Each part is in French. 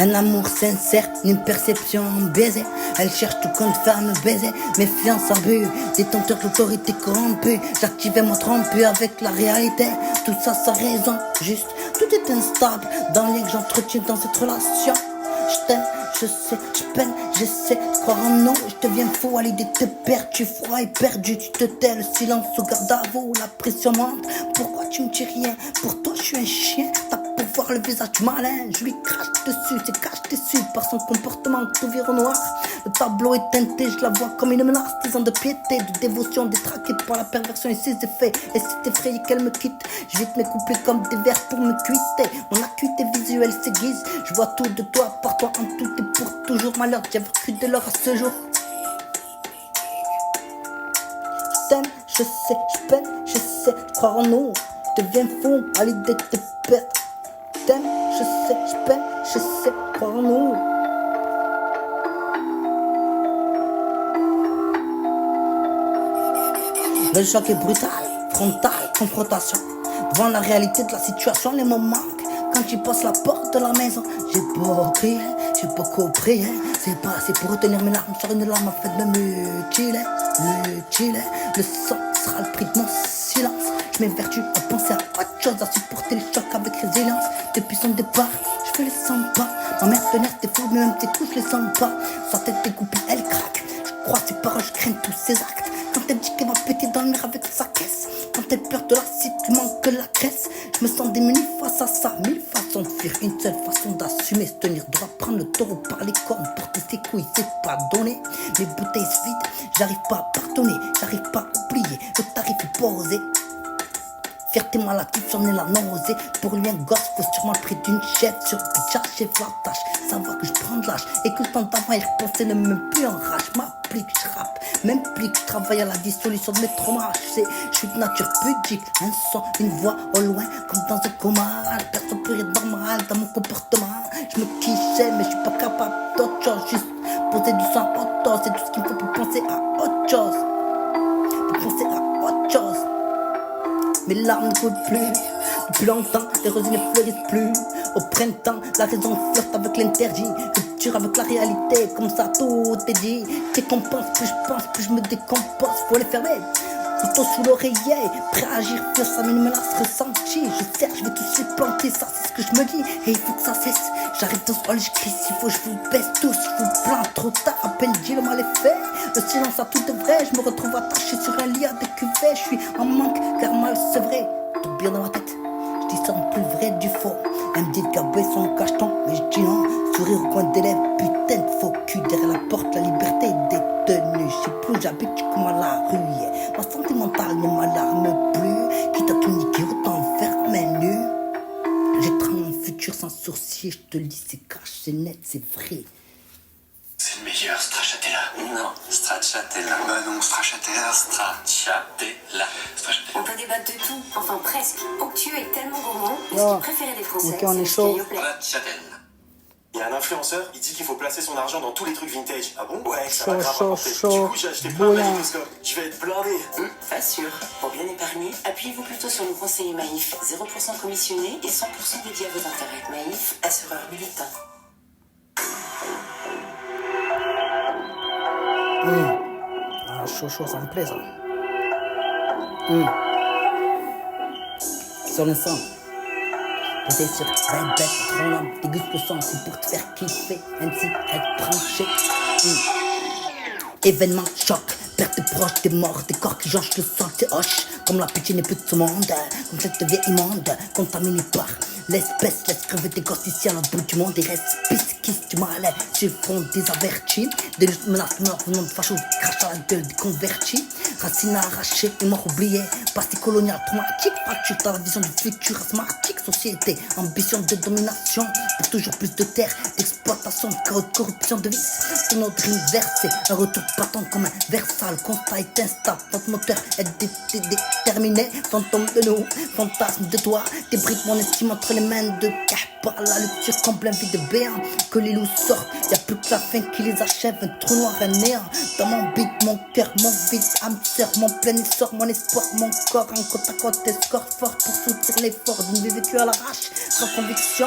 Un amour sincère, une perception baisée. Elle cherche tout compte faire me baiser. Méfiance, abus, détenteur d'autorité corrompue. J'activais mon trompu avec la réalité. Tout ça sans raison, juste. Tout est instable dans les que j'entretiens dans cette relation. Je t'aime, je sais, je peine, j'essaie de croire en nous. Je deviens fou à l'idée de te perdre. Tu es froid et perdu, tu te tais. Le silence au garde à vous, la pression monte. Pourquoi tu me dis rien? Pour toi je suis un chien. T'as pour voir le visage du malin. Je lui crache dessus, c'est cache déçu par son comportement tout vire au noir. Le tableau est teinté, je la vois comme une menace. 10 ans de piété, de dévotion, détraquée par la perversion et ses effets. Et c'est effrayé qu'elle me quitte. Je vais te m'écouper comme des vers pour me cuiter. Mon acuité visuelle s'aiguise. Je vois tout de toi, par toi en tout et pour toujours. Malheur, j'avais cru de l'heure à ce jour. Je t'aime, je sais, je peine, j'essaie de croire en nous. Je deviens fou à l'idée de te perdre. Je t'aime, je sais, je peine, j'essaie de croire en nous. Le choc est brutal, frontal, confrontation. Devant la réalité de la situation, les mots manquent. Quand tu passes la porte de la maison, j'ai beau crier, j'ai beaucoup prié. C'est pas assez pour retenir mes larmes sur une larme en fait de me mutiler, mutiler. Le sang sera le prix de mon silence. Je m'évertue à penser à autre chose, à supporter les chocs avec résilience. Depuis son départ, je les sens pas. Ma mère tenait tes fous, mais même tes coups, je les sens pas. Sa tête découpée, elle craque. Je crois ses paroles, je crains tous ses actes. Quand elle dit qu'elle va péter dans le mur avec sa caisse. Quand elle pleure de la cité, il manque que la graisse. Je me sens démuni face à ça. 1000 façons de fuir, une seule façon d'assumer. Se tenir droit, prendre le taureau par les cornes. Porter ses couilles, c'est pas donné. Mes bouteilles se vident, j'arrive pas à pardonner. J'arrive pas à oublier, le tarif est posé. Fierté maladie, j'en ai la nausée. Pour lui un gosse, faut sûrement le prix d'une chef. Sur pitcha, chef la tâche. Savoir que je prends de l'âge et que le temps d'avant y repenser ne me met plus en rage. M'applique, je rappe, même plus que je travaille à la dissolution de mes traumas. Je suis de nature pudique, un son, une voix au loin, comme dans un coma. Personne peut être normal dans mon comportement. Je me quichais, mais je suis pas capable d'autre chose. Juste poser du sang à autre, c'est tout ce qu'il me faut pour penser à autre chose. Pour penser à autre chose. Mes larmes ne coulent plus. Depuis longtemps, les rosiers ne fleurissent plus. Au printemps, la raison flirte avec l'interdit. Rupture avec la réalité, comme ça tout est dit. Récompense, plus je pense, plus je me décompose. Faut les fermer. Couteau sous l'oreiller, prêt à agir face à une menace ressentie. Je serre, je vais tous les planter, ça c'est ce que je me dis. Et il faut que ça cesse. J'arrive dans ce hall, je crie, s'il faut, je vous baisse tous, je vous plains trop tard, à peine dit le mal est fait. Le silence a tout de vrai, je me retrouve attaché sur un lit à des cuvées. Je suis en manque, car mal c'est vrai, tout bien dans ma tête. Je discerne plus le vrai du faux. Elle me dit de garder son cacheton, mais je dis non. Sourire au coin des lèvres, putain de faux cul. Derrière la porte, la liberté est détenue. Je sais plus, j'habite comme à la rue. Ma santé mentale ne m'alarme plus. Quitte à tout niquer, autant le faire mais nu. J'ai mon futur sans sourcil, je te le dis, c'est cash, c'est net, c'est vrai. C'est le meilleur, Stracciatella. Non, Stracciatella. Bah non, Stracciatella. Stracciatella. On peut débattre de tout, enfin presque. Onctueux est tellement gourmand, mais Oh. ce qu'il préférait des Français, Ok, on est c'est chaud. le play. Stracciatella. Il y a un influenceur, il dit qu'il faut placer son argent dans tous les trucs vintage. Ah bon? Ouais, ça Chaud, va grave chaud, rapporter. chaud. Du coup, j'ai acheté plein de Bouillant. magnétoscopes. Je vais être blindé. Pas sûr. Pour bien épargner, appuyez-vous plutôt sur nos conseillers Maïf. 0% commissionné et 100% dédié à vos intérêts. Maïf, assureur militant. Ah, chaud, ça me plaît ça. Sur le sang. Peut-être sur 20 bêtes, trop long, déguste le sang, c'est pour te faire kiffer, ainsi être branché. Événement choc, perte de proches, des morts, des corps qui jonchent le sang, c'est hoche. Comme la pitié n'est plus de ce monde, comme cette vie immonde, contaminée par l'espèce, laisse crever des gosses ici à l'autre bout du monde. Et reste pisquisse du mal, sur le front des avertis, des menaces morts venant de fachos, crache à la gueule des convertis. Racines arrachées et morts oubliées, passé colonial traumatique, fracture dans la vision du futur asthmatique. Société, ambition de domination, pour toujours plus de terre, d'exploitation, de chaos, de corruption, de vice. Sur notre inversé, un retour battant comme un versal, constat est instable, notre moteur est déterminé. Fantôme de nous, fantasme de toi, débride mon estime entre les mains de par la lecture comble un vide béant, que les loups sortent, y'a plus que la fin qui les achève, un trou noir, un néant. Dans mon beat, mon cœur, mon vide, âme sœur, mon plein essor, mon espoir, mon corps, en côte à côte, des scores forts pour soutenir l'effort d'une vie vécue à l'arrache, sans conviction.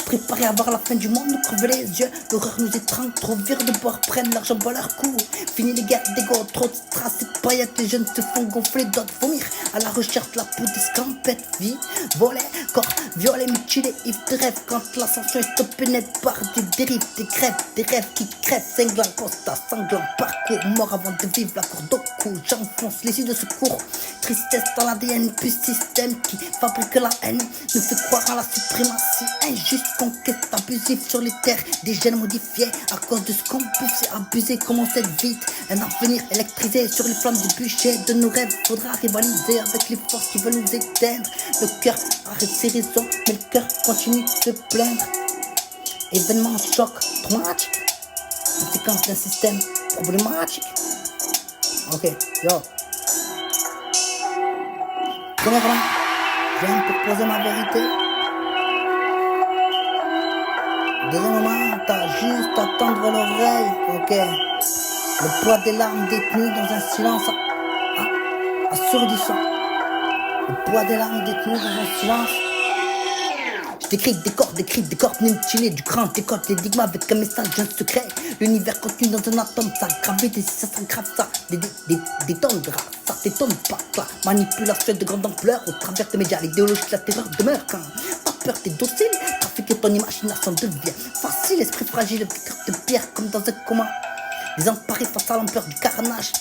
préparés à voir la fin du monde nous crever les yeux. L'horreur nous étrangle, trop vire de bord, prennent l'argent à leur cou. Fini les guerres d'ego, trop de strass et de paillettes. Les jeunes se font gonfler, d'autres vomir. À la recherche de la poudre escampette, vie, volet, corps, violet, mutilé, ivre de rêve. Quand l'ascension est stoppée net par des dérives, des grèves, des rêves qui crèvent. Cinglant, constat, sanglant, parcours, mort avant de vivre la cour d'eau. J'enfonce les yeux de secours. Tristesse dans l'ADN, puis système qui fabrique la haine. Nous fait croire à la suprématie injuste, conquête abusive sur les terres. Des gènes modifiés à cause de ce qu'on peut, c'est abusé, commencer vite. Un avenir électrisé sur les flammes du bûcher de nos rêves. Faudra rivaliser avec les forces qui veulent nous éteindre. Le cœur arrête ses raisons, mais le cœur continue de se plaindre. Événement choc traumatique, conséquence d'un système problématique. Ok, yo. Premièrement, je viens te poser ma vérité. Deuxièmement, t'as juste à tendre l'oreille, ok. Le poids des larmes détenues dans un silence assourdissant. Le poids des larmes détenues dans un silence. Je décris des corps mutilés, du cran, décote l'énigme avec un message, un secret. L'univers contenu dans un atome, ça gravité, si ça s'aggrave, ça des tonnes de rats, ça t'étonne pas, là. Manipulation de grande ampleur au travers des médias, l'idéologie de la terreur demeure quand pas peur, t'es docile, trafiquer ton imagination devient facile, esprit fragile, le cœur de pierre comme dans un coma, désemparé face à l'ampleur du carnage.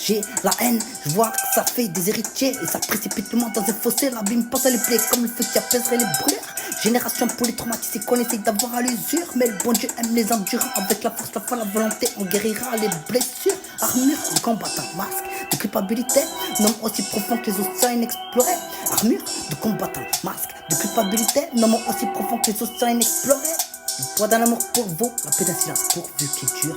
J'ai la haine, je vois que ça fait des héritiers et ça précipite le monde dans un fossé. L'abîme passe à les plaies comme le feu qui apaiserait les brûleurs. Génération pour les traumatisés qu'on essaye d'avoir à l'usure. Mais le bon Dieu aime les endurants. Avec la force, la foi, la volonté, on guérira les blessures. Armure de combattant, masque de culpabilité, nom aussi profond que les océans inexplorés. Armure de combattant, masque de culpabilité, nom aussi profond que les océans inexplorés. Le poids d'un amour pour vous, la paix d'un silence pourvu qu'il dure.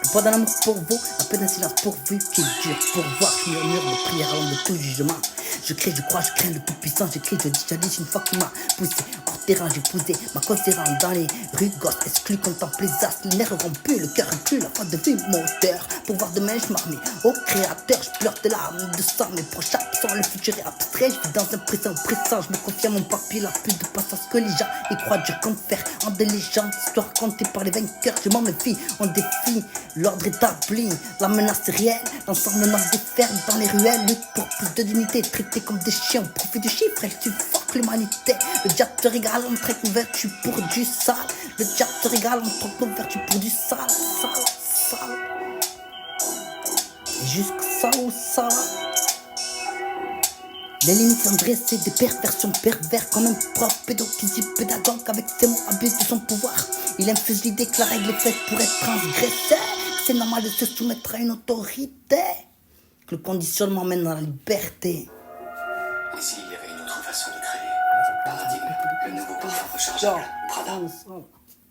Le poids d'un amour pour vous, la paix d'un silence pourvu qu'il dure. Pour voir, je murmure de prière à l'ombre de tout jugement. Je crie, je crois, je crains le tout-puissant. J'écris, je dis une fois qu'il m'a poussé hors terrain. J'ai posé ma cause errante dans les rues gosses. Exclu, contemple les astres, les nerfs rompus, le cœur reclus, la foi de vie moteur. Pour voir demain, je m'armais au créateur. Je pleure de larmes, de sang, mes proches absents. Le futur est abstrait, je vis dans un présent pressant. Je me confie à mon papier, la plus de patience que les gens y croient dur comme fer. En des légendes, histoire racontée par les vainqueurs. Je m'en méfie, on défie l'ordre établi. La menace est réelle, l'ensemble noir des fers dans les ruelles. Lutte pour plus de dignité, traités comme des chiens. On profite du chiffre, elle suffoque l'humanité. Le diable te régale en traite ouverture pour du sale. Le diable te régale en traite ouverture pour du sale, sale. Et jusque ça ou ça. Les limites sont dressées, des perversions pervers comme un prof pédophile pédagogue avec ses mots abuse de son pouvoir. Il infuse l'idée que la règle est faite pour être transgressée. C'est normal de se soumettre à une autorité. Que le conditionnement mène à la liberté. Et s'il y avait une autre façon de créer? Paradigme, le nouveau parfum rechargeable. Prada.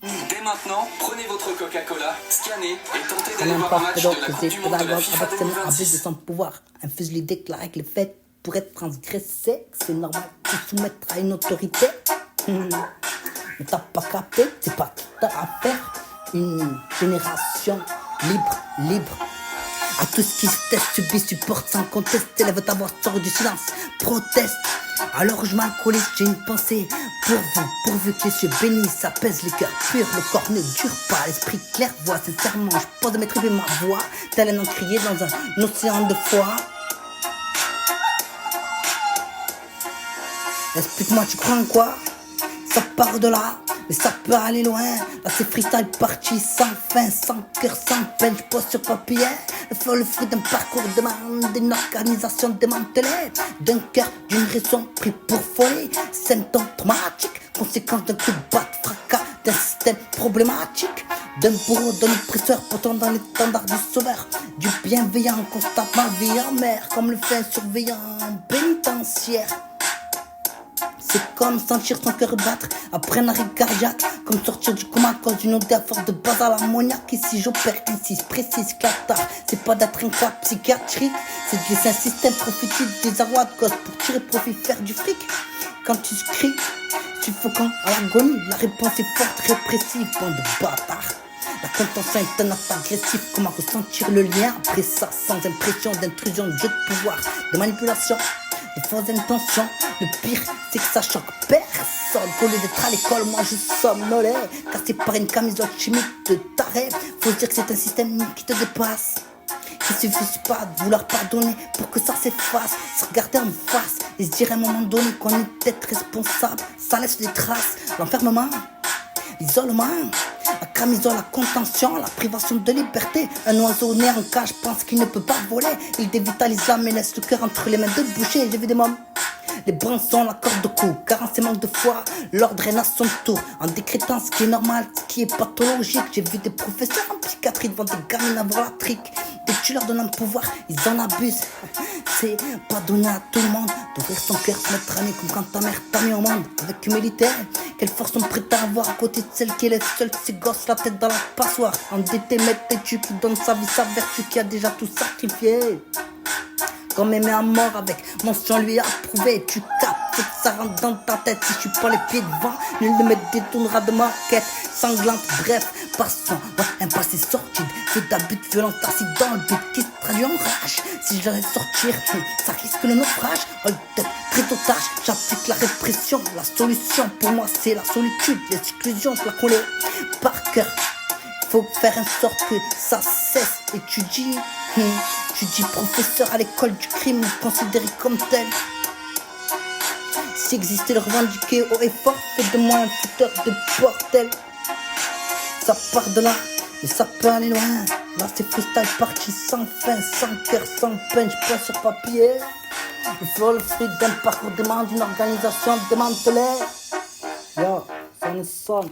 Dès maintenant, prenez votre Coca-Cola, scannez et tentez d'aller Un voir un prof match de la Coupe pédophile du Monde de la pédagogue FIFA avec ses mots abuse de 2026. son pouvoir. Infuse l'idée que la règle est faite pour être transgressée. C'est normal de se soumettre à une autorité. Mais t'as pas capté, c'est pas ta affaire. Une génération libre. À tout ce qui se teste, subit, supporte sans contester. Lève ta voix, sors du silence, proteste. Alors je m'alcoolise, j'ai une pensée pour vous, pourvu que les cieux bénissent, apaisent les cœurs purs, le corps ne dure pas, l'esprit clairvoie. Sincèrement, je pose à maîtriser ma voix, tel un encrier dans un océan de foi. Explique-moi, tu crois en quoi? Ça part de là, mais ça peut aller loin. Là c'est freestyle parti sans fin, sans cœur, sans peine. Je pose sur papier le fruit d'un parcours demande d'une organisation démantelée, d'un cœur, d'une raison pris pour folie. Symptômes traumatiques, conséquence d'un coup de batte, fracas d'un système problématique, d'un bourreau, d'un oppresseur, pourtant dans l'étendard du sauveur, du bienveillant, constate ma vie en mer, comme le fait un surveillant pénitentiaire. C'est comme sentir son cœur battre après un arrêt cardiaque, comme sortir du coma à cause d'une odeur forte de base à l'ammoniaque. Ici j'opère, insiste, précise, clatar. C'est pas d'être un cas psychiatrique, c'est de laisser un système profiter du désarroi de cause pour tirer profit, faire du fric. Quand tu cries, suffocant à l'agonie, la réponse est forte, répressive, bande de bâtards. La contention est un acte agressif, comment ressentir le lien après ça, sans impression d'intrusion, de jeu de pouvoir, de manipulation, de fausses intentions. Le pire, c'est que ça choque personne. sol. Qu'au lieu d'être à l'école, moi je somnolais. Cassé par une camisole chimique de taré. Faut dire que c'est un système qui te dépasse. Il suffit pas de vouloir pardonner pour que ça s'efface. Se regarder en face et se dire à un moment donné qu'on est peut-être responsable. Ça laisse des traces. L'enfermement, l'isolement, la camisole, la contention, la privation de liberté. Un oiseau né en cage pense qu'il ne peut pas voler. Il dévitalise l'âme et laisse le cœur entre les mains de boucher. J'ai vu des mômes, les brançons, la corde de cou, carence et manque de foi. L'ordre est à son tour, en décrétant ce qui est normal, ce qui est pathologique. J'ai vu des professeurs en psychiatrie devant des gamines avoir la trique. Dès que tu leur donnes un pouvoir, ils en abusent. C'est pas donné à tout le monde d'ouvrir son cœur, se mettre à nu comme quand ta mère t'a mis au monde. Avec humilité, quelle force on prête à avoir à côté de celle qui est seule, ses gosses la tête dans la passoire. Endetté, maître têtu qui donne sa vie, sa vertu, qui a déjà tout sacrifié. Comme aimer à mort avec mention lui approuvé. Tu captes, faut que ça rentre dans ta tête. Si je suis pas les pieds devant, nul ne me détournera de ma quête sanglante. Bref, passons, ouais, un passé sorti. Fait d'abus de violence, accident, le but qui se traduit en rage. Si je laisse sortir, ça risque le naufrage. Hold up, pris d'otage, j'applique la répression. La solution pour moi c'est la solitude, l'exclusion, je la connais par cœur. Faut faire en sorte que ça cesse. Et tu dis professeur à l'école du crime, considéré comme tel. Si existait le revendiquer haut et fort, fait de moi un fouteur de bordel. Ça part de là, mais ça peut aller loin. Là c'est freestyle parti sans fin, sans cœur, sans peine, je peins sur papier. Il faut le fruit d'un parcours, demande une organisation démantelée. Yo, ça nous sonne.